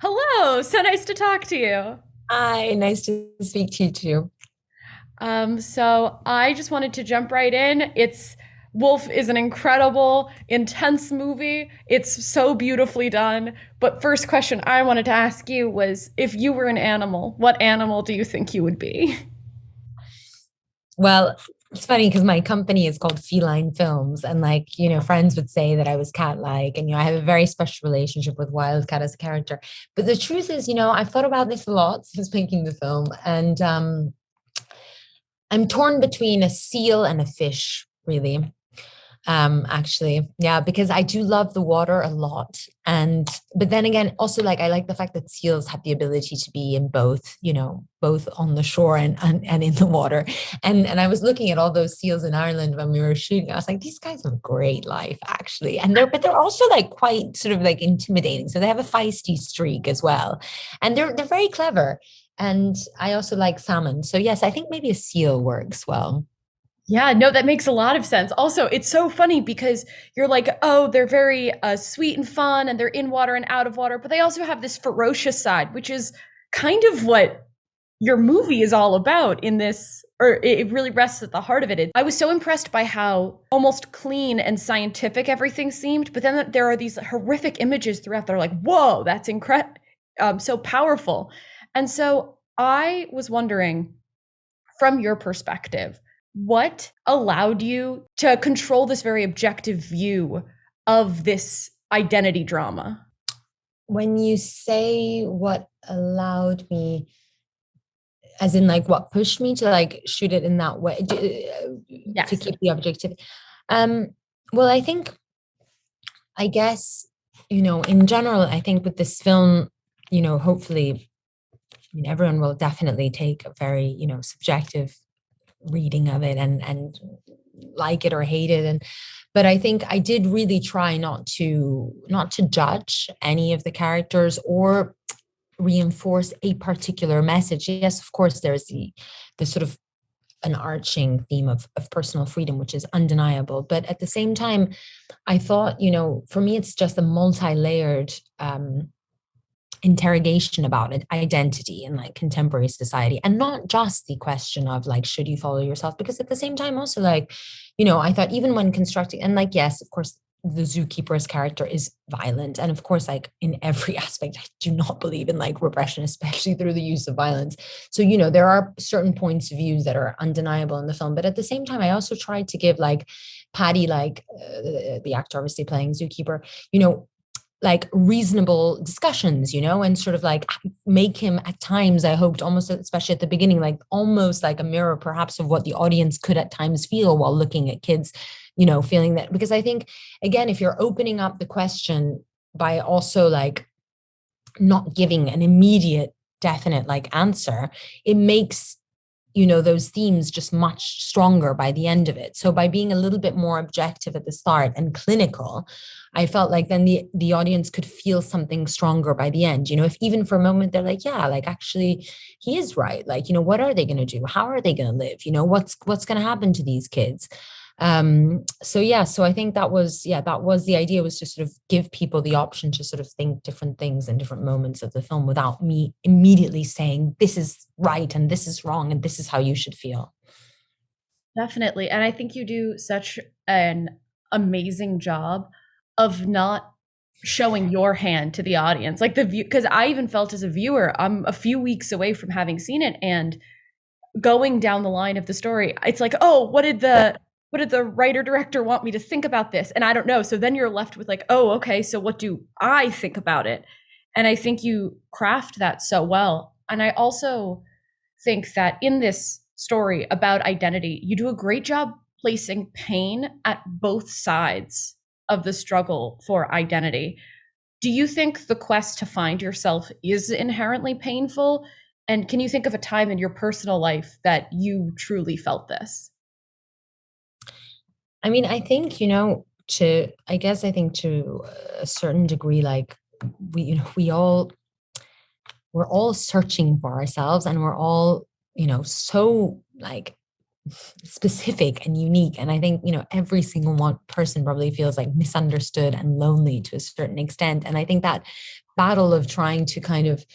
Hello, so nice to talk to you. Hi, nice to speak to you too. So I just wanted to jump right in. It's Wolf is an incredible, intense movie. It's so beautifully done. But first question I wanted to ask you was if you were an animal, what animal do you think you would be? Well, it's funny because my company is called Feline Films, and friends would say that I was cat-like, and I have a very special relationship with Wildcat as a character. But the truth is, I've thought about this a lot since making the film, and I'm torn between a seal and a fish, really. Actually, yeah, because I do love the water a lot. And but then again, also like I like the fact that seals have the ability to be in both, both on the shore and in the water. And I was looking at all those seals in Ireland when we were shooting. I was like, these guys have a great life, actually. And they're also like quite sort of like intimidating. So they have a feisty streak as well. And they're very clever. And I also like salmon. So yes, I think maybe a seal works well. Yeah, no, that makes a lot of sense. Also, it's so funny because you're like, oh, they're very sweet and fun and they're in water and out of water, but they also have this ferocious side, which is kind of what your movie is all about in this, or it really rests at the heart of it. I was so impressed by how almost clean and scientific everything seemed, but then there are these horrific images throughout that are like, whoa, that's incredible, so powerful. And so I was wondering, from your perspective, what allowed you to control this very objective view of this identity drama? When you say what allowed me, as in like what pushed me to like shoot it in that way to Yes. keep the objective. um well, I guess, in general, I think with this film, hopefully, everyone will definitely take a very, subjective reading of it and like it or hate it. And but I think I did really try not to judge any of the characters or reinforce a particular message. Yes, of course, there's the sort of an arching theme of personal freedom, which is undeniable. But at the same time, I thought, for me, it's just a multi-layered interrogation about it, identity in like contemporary society, and not just the question of like, should you follow yourself? Because at the same time, also like, I thought even when constructing, and like, yes, of course, the zookeeper's character is violent, and of course, like in every aspect, I do not believe in like repression, especially through the use of violence. So there are certain points of views that are undeniable in the film, but at the same time, I also tried to give like Paddy, like the actor obviously playing zookeeper, like reasonable discussions, and sort of like make him at times, I hoped, almost, especially at the beginning, like almost like a mirror perhaps of what the audience could at times feel while looking at kids, feeling that. Because I think, again, if you're opening up the question by also like not giving an immediate definite like answer, it makes those themes just much stronger by the end of it. So by being a little bit more objective at the start and clinical, I felt like then the audience could feel something stronger by the end. If even for a moment they're like, yeah, like actually he is right, like, what are they going to do, how are they going to live, what's going to happen to these kids. So yeah, so I think that was the idea, was to sort of give people the option to sort of think different things in different moments of the film without me immediately saying this is right and this is wrong and this is how you should feel. Definitely. And I think you do such an amazing job of not showing your hand to the audience. Like the view, because I even felt as a viewer, I'm a few weeks away from having seen it and going down the line of the story, it's like, oh, what did the writer director want me to think about this? And I don't know. So then you're left with like, oh, okay, so what do I think about it? And I think you craft that so well. And I also think that in this story about identity, you do a great job placing pain at both sides of the struggle for identity. Do you think the quest to find yourself is inherently painful? And can you think of a time in your personal life that you truly felt this? I mean, I think, I think to a certain degree, like we, we're all searching for ourselves, and we're all, so like specific and unique. And I think, every single one person probably feels like misunderstood and lonely to a certain extent. And I think that battle of trying to kind of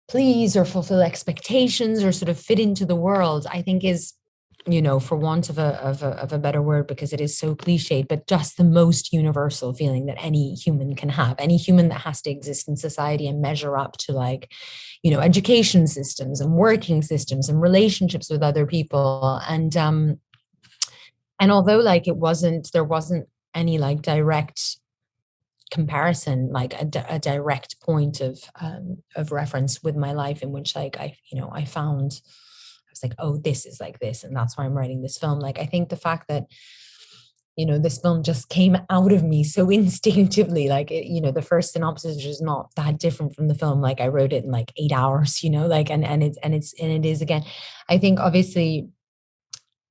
please or fulfill expectations or sort of fit into the world, I think is, for want of a better word, because it is so cliched, but just the most universal feeling that any human can have, any human that has to exist in society and measure up to, like, education systems and working systems and relationships with other people. And although, like, there wasn't any like direct comparison, like a direct point of reference with my life in which, like, I found, I was like, oh, this is like this, and that's why I'm writing this film. Like, I think the fact that, this film just came out of me so instinctively, like, the first synopsis is not that different from the film. Like, I wrote it in like 8 hours, like, and it is, again, I think, obviously,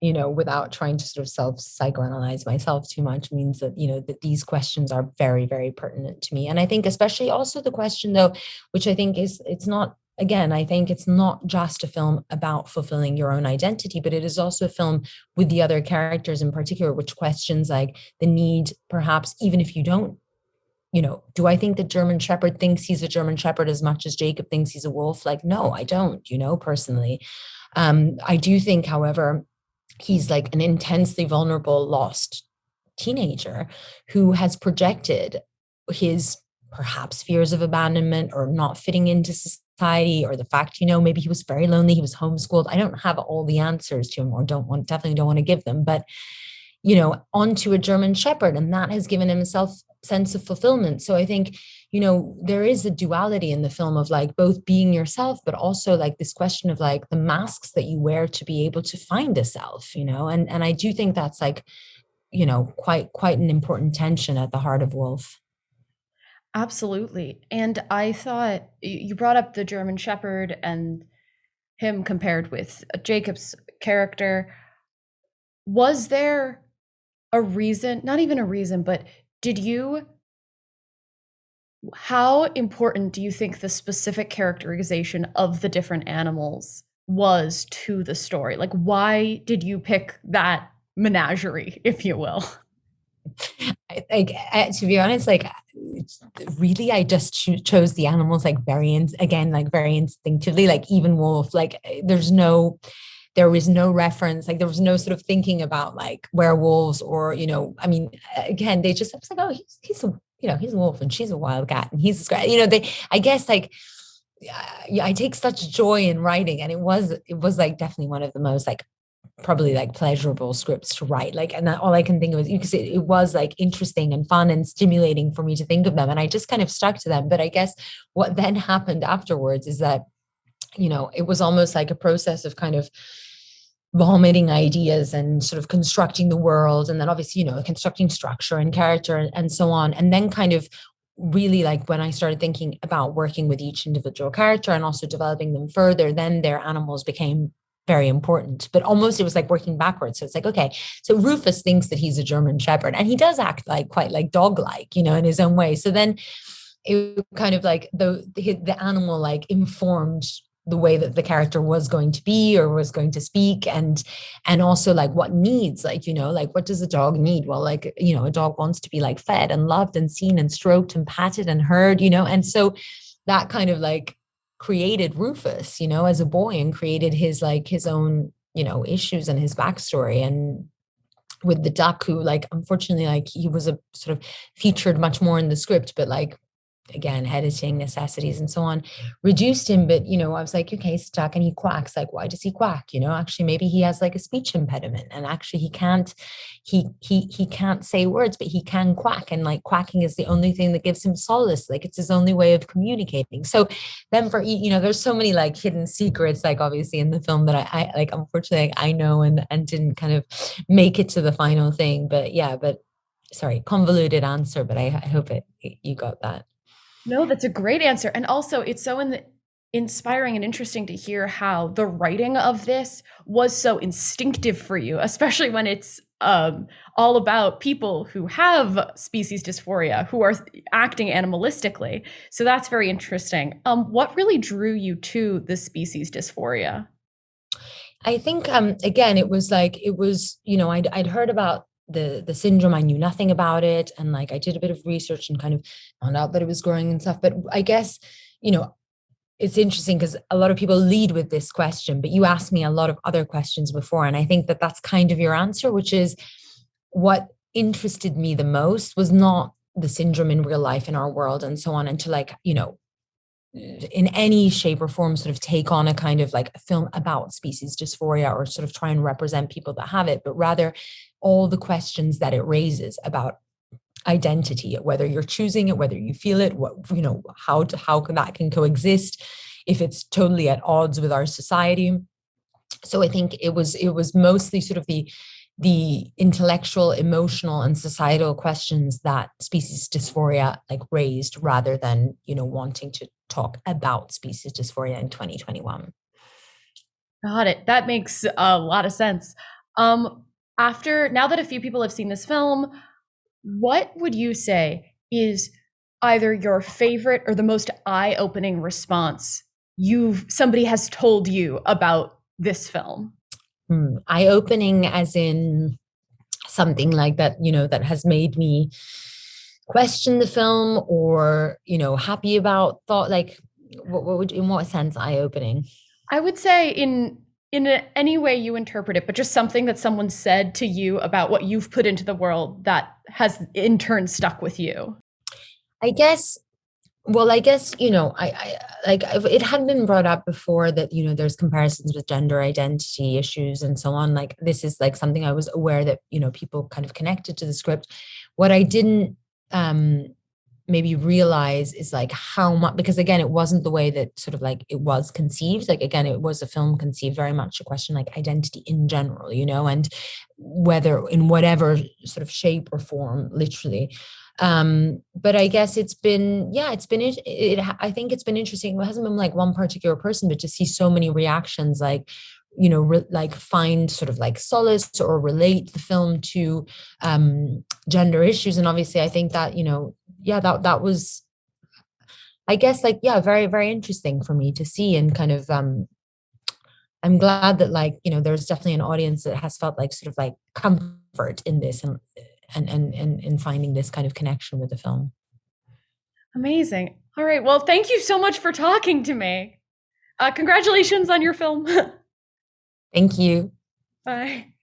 without trying to sort of self psychoanalyze myself too much, means that, that these questions are very, very pertinent to me. And I think especially also the question, though, which I think is, it's not, again, I think it's not just a film about fulfilling your own identity, but it is also a film with the other characters in particular, which questions like the need, perhaps, even if you don't, do I think that German Shepherd thinks he's a German Shepherd as much as Jacob thinks he's a wolf? Like, no, I don't, personally. I do think, however, he's like an intensely vulnerable, lost teenager who has projected his perhaps fears of abandonment or not fitting into society, or the fact, maybe he was very lonely, he was homeschooled. I don't have all the answers to him, or definitely don't want to give them, but, onto a German Shepherd. And that has given him a sense of fulfillment. So I think, there is a duality in the film of like both being yourself, but also like this question of like the masks that you wear to be able to find a self, and I do think that's like, quite an important tension at the heart of Wolf. Absolutely. And I thought you brought up the German Shepherd and him compared with Jacob's character. Was there a reason, not even a reason, but did you, how important do you think the specific characterization of the different animals was to the story? Like, why did you pick that menagerie, if you will? To be honest, like, really, I just chose the animals like again, like very instinctively, like even Wolf, like there was no reference, like there was no sort of thinking about like werewolves or, I mean, again, they just, I was like, oh, he's a, he's a wolf and she's a wild cat and he's a, they, I guess, like, yeah, I take such joy in writing, and it was like definitely one of the most like probably like pleasurable scripts to write, like, and all I can think of is because it was like interesting and fun and stimulating for me to think of them, and I just kind of stuck to them. But I guess what then happened afterwards is that, it was almost like a process of kind of vomiting ideas and sort of constructing the world, and then obviously, constructing structure and character and so on, and then kind of really, like, when I started thinking about working with each individual character and also developing them further, then their animals became very important. But almost it was like working backwards. So it's like, okay, so Rufus thinks that he's a German Shepherd, and he does act like quite like dog-like, in his own way. So then it kind of like the animal like informed the way that the character was going to be or was going to speak, and also like what needs, like, like what does a dog need? Well, like, a dog wants to be like fed and loved and seen and stroked and patted and heard, and so that kind of like created Rufus, as a boy, and created his like his own, issues and his backstory. And with the duck, who, like, unfortunately, like, he was a sort of featured much more in the script, but like, again, editing necessities and so on reduced him. But, I was like, okay, he's stuck and he quacks. Like, why does he quack? Actually, maybe he has like a speech impediment, and actually he can't say words, but he can quack. And like quacking is the only thing that gives him solace. Like, it's his only way of communicating. So then there's so many like hidden secrets, like obviously in the film, that I like, unfortunately, like, I know and didn't kind of make it to the final thing. But yeah, but sorry, convoluted answer, but I hope you got that. No, that's a great answer. And also, it's so inspiring and interesting to hear how the writing of this was so instinctive for you, especially when it's all about people who have species dysphoria, who are acting animalistically. So that's very interesting. What really drew you to the species dysphoria? I think again it was like it was, you know, I'd heard about the syndrome. I knew nothing about it, and like I did a bit of research and kind of found out that it was growing and stuff. But I guess, you know, it's interesting because a lot of people lead with this question, but you asked me a lot of other questions before, and I think that that's kind of your answer, which is what interested me the most was not the syndrome in real life in our world and so on, and to like, you know, in any shape or form sort of take on a kind of like a film about species dysphoria or sort of try and represent people that have it, but rather all the questions that it raises about identity, whether you're choosing it, whether you feel it, what, you know, how that can coexist if it's totally at odds with our society. So I think it was mostly sort of the intellectual, emotional, and societal questions that species dysphoria like raised, rather than, you know, wanting to talk about species dysphoria in 2021. Got it. That makes a lot of sense. Um, After now that a few people have seen this film, what would you say is either your favorite or the most eye-opening response somebody has told you about this film? Eye-opening as in something like that, you know, that has made me question the film, or, you know, happy about thought, like what would, in what sense eye-opening? I would say any way you interpret it, but just something that someone said to you about what you've put into the world that has in turn stuck with you. I guess, well, I guess, you know, like it had been brought up before that, you know, there's comparisons with gender identity issues and so on. Like this is like something I was aware that, you know, people kind of connected to the script. What I didn't um maybe realize is like how much, because again it wasn't the way that sort of like it was conceived. Like again, it was a film conceived very much a question like identity in general, you know, and whether in whatever sort of shape or form, literally. But I guess it's been, yeah, it's been I think it's been interesting. It hasn't been like one particular person, but to see so many reactions, like, you know, like find sort of like solace or relate the film to gender issues. And obviously I think that, you know, yeah, that was, I guess, like, yeah, very, very interesting for me to see. And kind of I'm glad that, like, you know, there's definitely an audience that has felt like sort of like comfort in this, and in finding this kind of connection with the film. Amazing. All right. Well, thank you so much for talking to me. Congratulations on your film. Thank you. Bye.